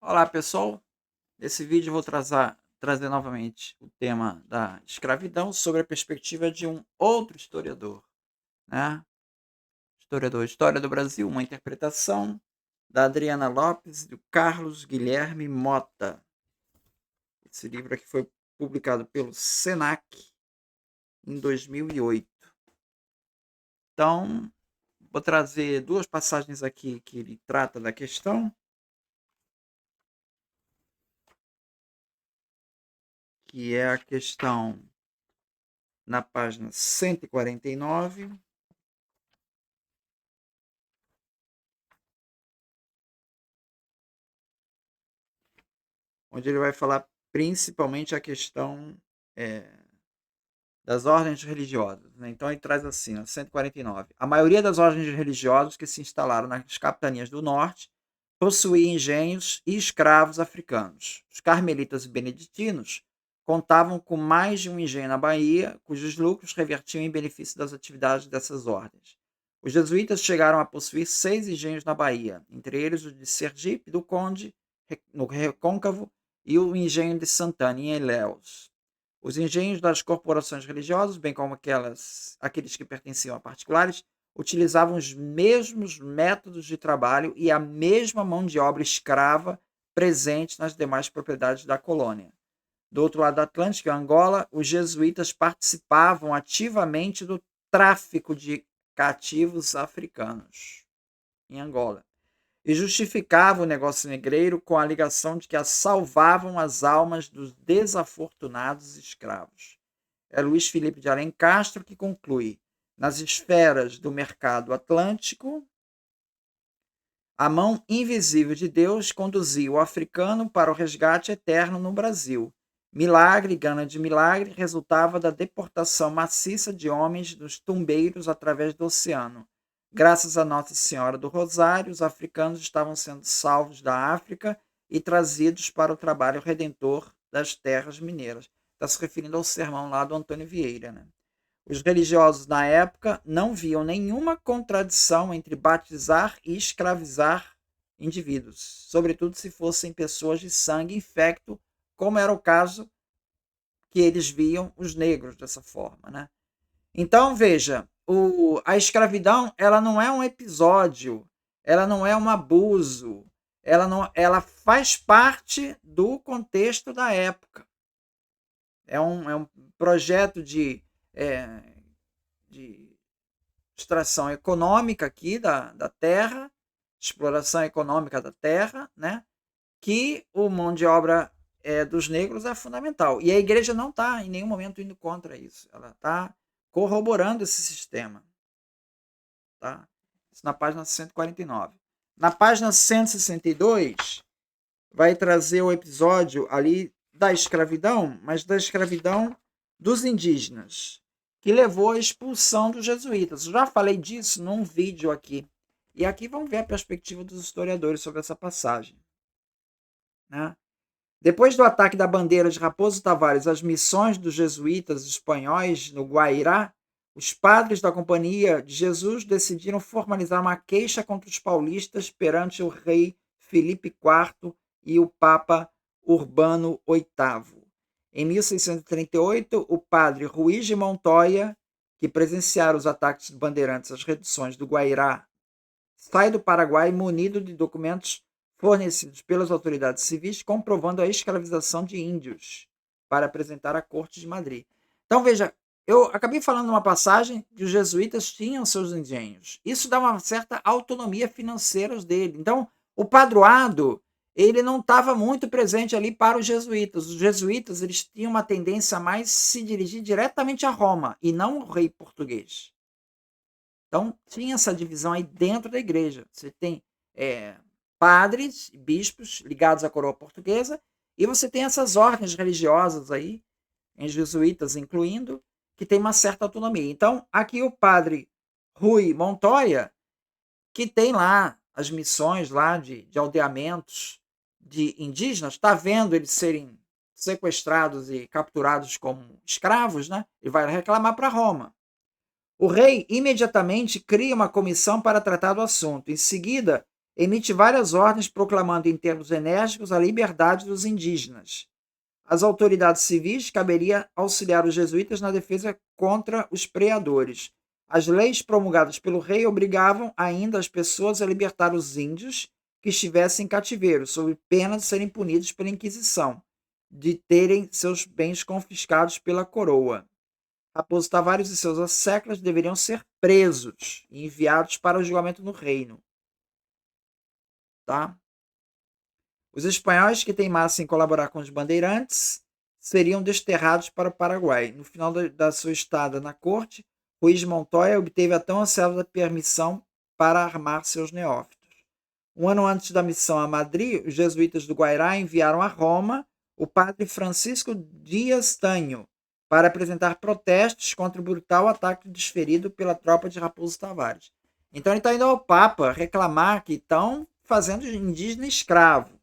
Olá, pessoal. Nesse vídeo eu vou trazer novamente o tema da escravidão sobre a perspectiva de um outro historiador, né? História do Brasil, uma interpretação da Adriana Lopes e do Carlos Guilherme Mota. Esse livro aqui foi publicado pelo Senac em 2008. Então, vou trazer duas passagens aqui que ele trata da questão, que é a questão na página 149, onde ele vai falar principalmente a questão é, das ordens religiosas, né? Então ele traz assim, ó, 149. A maioria das ordens religiosas que se instalaram nas capitanias do norte possuía engenhos e escravos africanos. Os carmelitas e beneditinos contavam com mais de um engenho na Bahia, cujos lucros revertiam em benefício das atividades dessas ordens. Os jesuítas chegaram a possuir 6 engenhos na Bahia, entre eles o de Sergipe, do Conde, no Recôncavo, e o engenho de Santana, em Ilhéus. Os engenhos das corporações religiosas, bem como aqueles que pertenciam a particulares, utilizavam os mesmos métodos de trabalho e a mesma mão de obra escrava presente nas demais propriedades da colônia. Do outro lado do Atlântico, em Angola, os jesuítas participavam ativamente do tráfico de cativos africanos em Angola e justificava o negócio negreiro com a ligação de que salvavam as almas dos desafortunados escravos. É Luiz Felipe de Alencastro que conclui: nas esferas do mercado atlântico, a mão invisível de Deus conduzia o africano para o resgate eterno no Brasil. Milagre, gana de milagre, resultava da deportação maciça de homens dos tumbeiros através do oceano. Graças a Nossa Senhora do Rosário, os africanos estavam sendo salvos da África e trazidos para o trabalho redentor das terras mineiras. Está se referindo ao sermão lá do Antônio Vieira, né? Os religiosos na época não viam nenhuma contradição entre batizar e escravizar indivíduos, sobretudo se fossem pessoas de sangue infecto, como era o caso que eles viam os negros dessa forma, né? Então, veja, a escravidão ela não é um episódio, ela não é um abuso, ela faz parte do contexto da época. É um projeto é, de extração econômica aqui da terra, exploração econômica da terra, né? Que o mão de obra dos negros é fundamental. E a igreja não está em nenhum momento indo contra isso. Ela está corroborando esse sistema. Tá? Isso na página 149. Na página 162, vai trazer o episódio ali da escravidão, mas da escravidão dos indígenas, que levou à expulsão dos jesuítas. Eu já falei disso num vídeo aqui. E aqui vamos ver a perspectiva dos historiadores sobre essa passagem. Né? Depois do ataque da bandeira de Raposo Tavares às missões dos jesuítas espanhóis no Guairá, os padres da Companhia de Jesus decidiram formalizar uma queixa contra os paulistas perante o rei Filipe IV e o Papa Urbano VIII. Em 1638, o padre Ruiz de Montoya, que presenciara os ataques de bandeirantes às reduções do Guairá, sai do Paraguai munido de documentos fornecidos pelas autoridades civis comprovando a escravização de índios para apresentar à corte de Madrid. Então, veja, eu acabei falando numa passagem que os jesuítas tinham seus engenhos. Isso dá uma certa autonomia financeira dele. Então, o padroado, ele não estava muito presente ali para os jesuítas. Os jesuítas, eles tinham uma tendência a mais se dirigir diretamente a Roma e não ao rei português. Então, tinha essa divisão aí dentro da igreja. Você tem padres e bispos ligados à coroa portuguesa, e você tem essas ordens religiosas aí, em jesuítas incluindo, que tem uma certa autonomia. Então, aqui o padre Rui Montoya, que tem lá as missões lá de aldeamentos de indígenas, está vendo eles serem sequestrados e capturados como escravos, né? Ele vai reclamar para Roma. O rei imediatamente cria uma comissão para tratar do assunto. Em seguida, emite várias ordens proclamando em termos enérgicos a liberdade dos indígenas. Às autoridades civis caberia auxiliar os jesuítas na defesa contra os preadores. As leis promulgadas pelo rei obrigavam ainda as pessoas a libertar os índios que estivessem em cativeiro, sob pena de serem punidos pela Inquisição, de terem seus bens confiscados pela coroa. Raposo Tavares e seus asseclas deveriam ser presos e enviados para o julgamento no reino. Tá? Os espanhóis que teimassem em colaborar com os bandeirantes seriam desterrados para o Paraguai. No final da sua estada na corte, Ruiz Montoya obteve a tão ansiada permissão para armar seus neófitos. Um ano antes da missão a Madrid, os jesuítas do Guairá enviaram a Roma o padre Francisco Dias Tanho para apresentar protestos contra o brutal ataque desferido pela tropa de Raposo Tavares. Então ele está indo ao Papa reclamar que estão fazendo indígena escravo.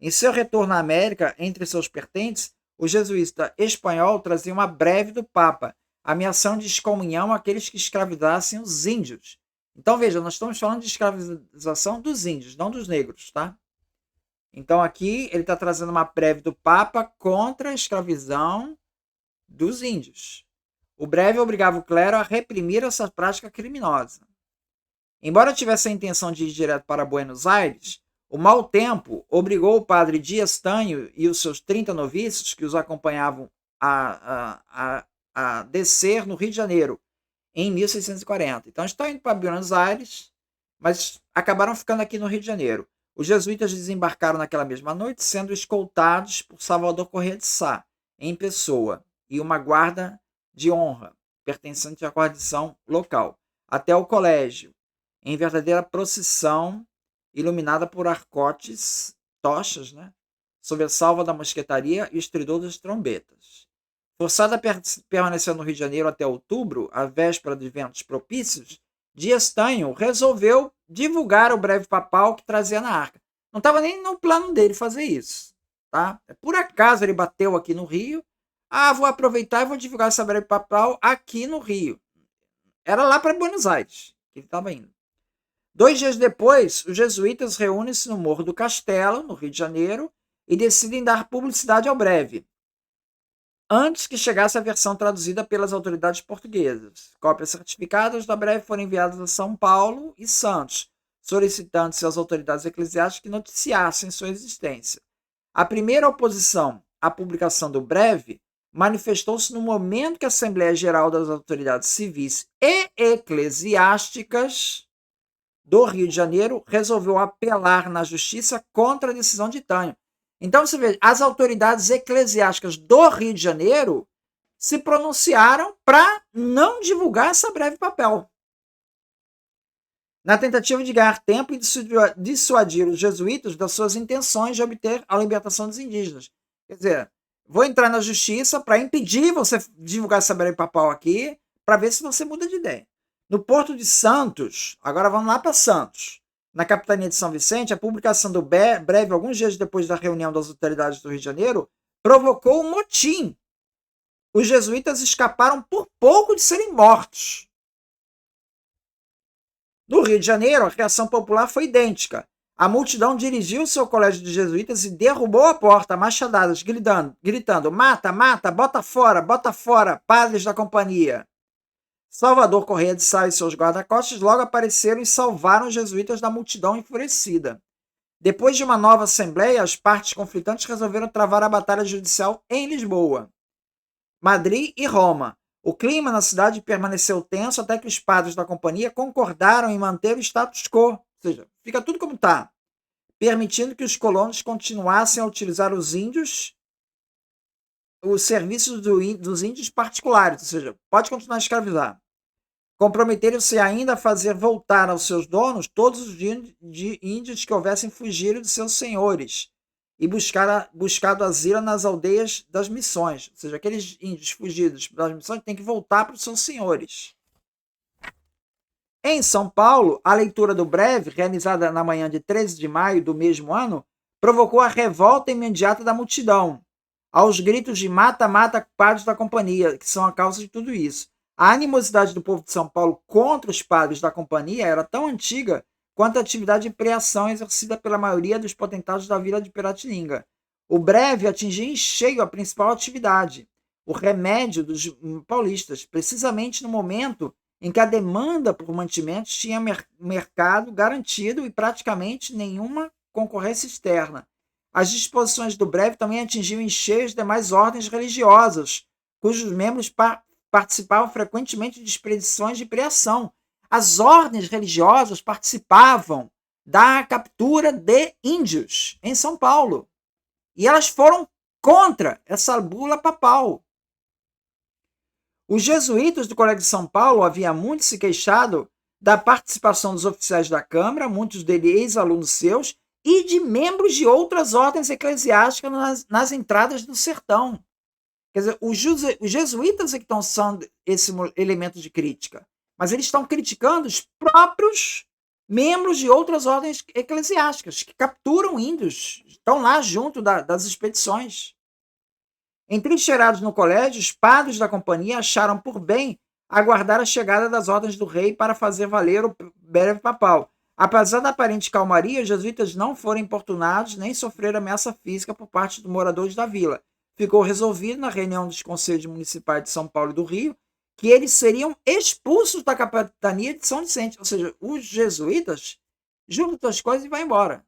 Em seu retorno à América, entre seus pertences, o jesuíta espanhol trazia uma breve do Papa, ameaçando de excomunhão àqueles que escravizassem os índios. Então, veja, nós estamos falando de escravização dos índios, não dos negros, tá? Então, aqui ele está trazendo uma breve do Papa contra a escravidão dos índios. O breve obrigava o clero a reprimir essa prática criminosa. Embora tivesse a intenção de ir direto para Buenos Aires, o mau tempo obrigou o padre Dias Tanho e os seus 30 noviços que os acompanhavam a descer no Rio de Janeiro, em 1640. Então, estão indo para Buenos Aires, mas acabaram ficando aqui no Rio de Janeiro. Os jesuítas desembarcaram naquela mesma noite, sendo escoltados por Salvador Corrêa de Sá, em pessoa, e uma guarda de honra, pertencente à guarnição local, até o colégio, em verdadeira procissão iluminada por arcotes, tochas, né, sob a salva da mosquetaria e o estridor das trombetas. Forçado a permanecer no Rio de Janeiro até outubro, a véspera de ventos propícios, Dias Tanho resolveu divulgar o breve papal que trazia na arca. Não estava nem no plano dele fazer isso. Tá? Por acaso ele bateu aqui no Rio. Vou aproveitar e vou divulgar essa breve papal aqui no Rio. Era lá para Buenos Aires que ele estava indo. 2 dias depois, os jesuítas reúnem-se no Morro do Castelo, no Rio de Janeiro, e decidem dar publicidade ao breve, antes que chegasse a versão traduzida pelas autoridades portuguesas. Cópias certificadas da breve foram enviadas a São Paulo e Santos, solicitando-se às autoridades eclesiásticas que noticiassem sua existência. A primeira oposição à publicação do breve manifestou-se no momento que a Assembleia Geral das Autoridades Civis e Eclesiásticas do Rio de Janeiro resolveu apelar na justiça contra a decisão de Tanho. Então, você vê, as autoridades eclesiásticas do Rio de Janeiro se pronunciaram para não divulgar essa breve papel. Na tentativa de ganhar tempo e dissuadir os jesuítas das suas intenções de obter a libertação dos indígenas. Quer dizer, vou entrar na justiça para impedir você divulgar essa breve papel aqui, para ver se você muda de ideia. No Porto de Santos, agora vamos lá para Santos, na capitania de São Vicente, a publicação do breve, alguns dias depois da reunião das autoridades do Rio de Janeiro, provocou um motim. Os jesuítas escaparam por pouco de serem mortos. No Rio de Janeiro, a reação popular foi idêntica. A multidão dirigiu-se ao colégio de jesuítas e derrubou a porta a machadadas, gritando: mata, mata, bota fora, padres da companhia. Salvador Corrêa de Sá e seus guarda-costas logo apareceram e salvaram os jesuítas da multidão enfurecida. Depois de uma nova assembleia, as partes conflitantes resolveram travar a batalha judicial em Lisboa, Madrid e Roma. O clima na cidade permaneceu tenso até que os padres da companhia concordaram em manter o status quo, ou seja, fica tudo como está, permitindo que os colonos continuassem a utilizar os serviços dos índios particulares, ou seja, pode continuar a escravizar. Comprometeram-se ainda a fazer voltar aos seus donos todos os índios que houvessem fugido de seus senhores e buscado asilo nas aldeias das missões. Ou seja, aqueles índios fugidos das missões têm que voltar para os seus senhores. Em São Paulo, a leitura do breve, realizada na manhã de 13 de maio do mesmo ano, provocou a revolta imediata da multidão, aos gritos de mata, mata, padres da companhia, que são a causa de tudo isso. A animosidade do povo de São Paulo contra os padres da companhia era tão antiga quanto à atividade de preação exercida pela maioria dos potentados da vila de Piratininga. O breve atingia em cheio a principal atividade, o remédio dos paulistas, precisamente no momento em que a demanda por mantimentos tinha mercado garantido e praticamente nenhuma concorrência externa. As disposições do breve também atingiam em cheio as demais ordens religiosas, cujos membros participavam frequentemente de expedições de preação. As ordens religiosas participavam da captura de índios em São Paulo. E elas foram contra essa bula papal. Os jesuítas do Colégio de São Paulo haviam muito se queixado da participação dos oficiais da Câmara, muitos deles ex-alunos seus, e de membros de outras ordens eclesiásticas nas entradas do sertão. Quer dizer, os jesuítas é que estão sendo esse elemento de crítica, mas eles estão criticando os próprios membros de outras ordens eclesiásticas que capturam índios, estão lá junto das expedições. Entrincheirados no colégio, os padres da companhia acharam por bem aguardar a chegada das ordens do rei para fazer valer o breve papal. Apesar da aparente calmaria, os jesuítas não foram importunados nem sofreram ameaça física por parte dos moradores da vila. Ficou resolvido na reunião dos conselhos municipais de São Paulo e do Rio que eles seriam expulsos da capitania de São Vicente. Ou seja, os jesuítas juntam as coisas e vão embora.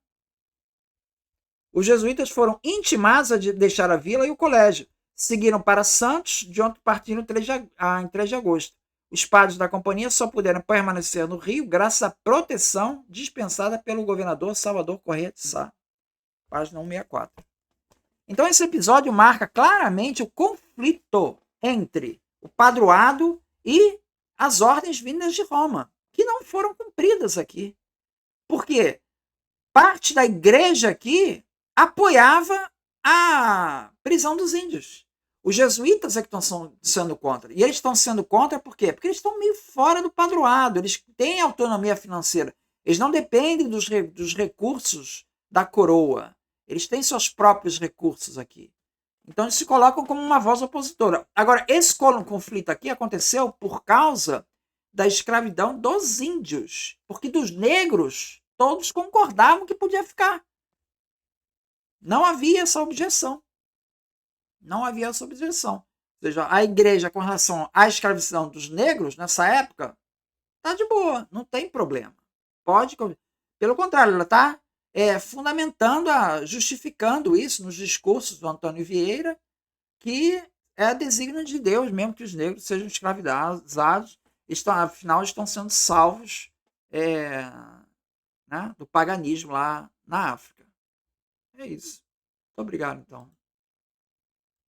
Os jesuítas foram intimados a deixar a vila e o colégio. Seguiram para Santos, de onde partiram em 3 de agosto. Os padres da companhia só puderam permanecer no Rio graças à proteção dispensada pelo governador Salvador Corrêa de Sá. Página 164. Então esse episódio marca claramente o conflito entre o padroado e as ordens vindas de Roma, que não foram cumpridas aqui. Por quê? Parte da igreja aqui apoiava a prisão dos índios. Os jesuítas é que estão sendo contra. E eles estão sendo contra por quê? Porque eles estão meio fora do padroado, eles têm autonomia financeira. Eles não dependem dos recursos da coroa. Eles têm seus próprios recursos aqui. Então eles se colocam como uma voz opositora. Agora, esse conflito aqui aconteceu por causa da escravidão dos índios. Porque dos negros, todos concordavam que podia ficar. Não havia essa objeção. Não havia essa objeção. Ou seja, a igreja, com relação à escravização dos negros, nessa época, está de boa, não tem problema. Pode. Pelo contrário, ela está fundamentando, justificando isso nos discursos do Antônio Vieira, que é desígnio de Deus mesmo que os negros sejam escravizados, afinal estão sendo salvos né, do paganismo lá na África. É isso. Muito obrigado, então.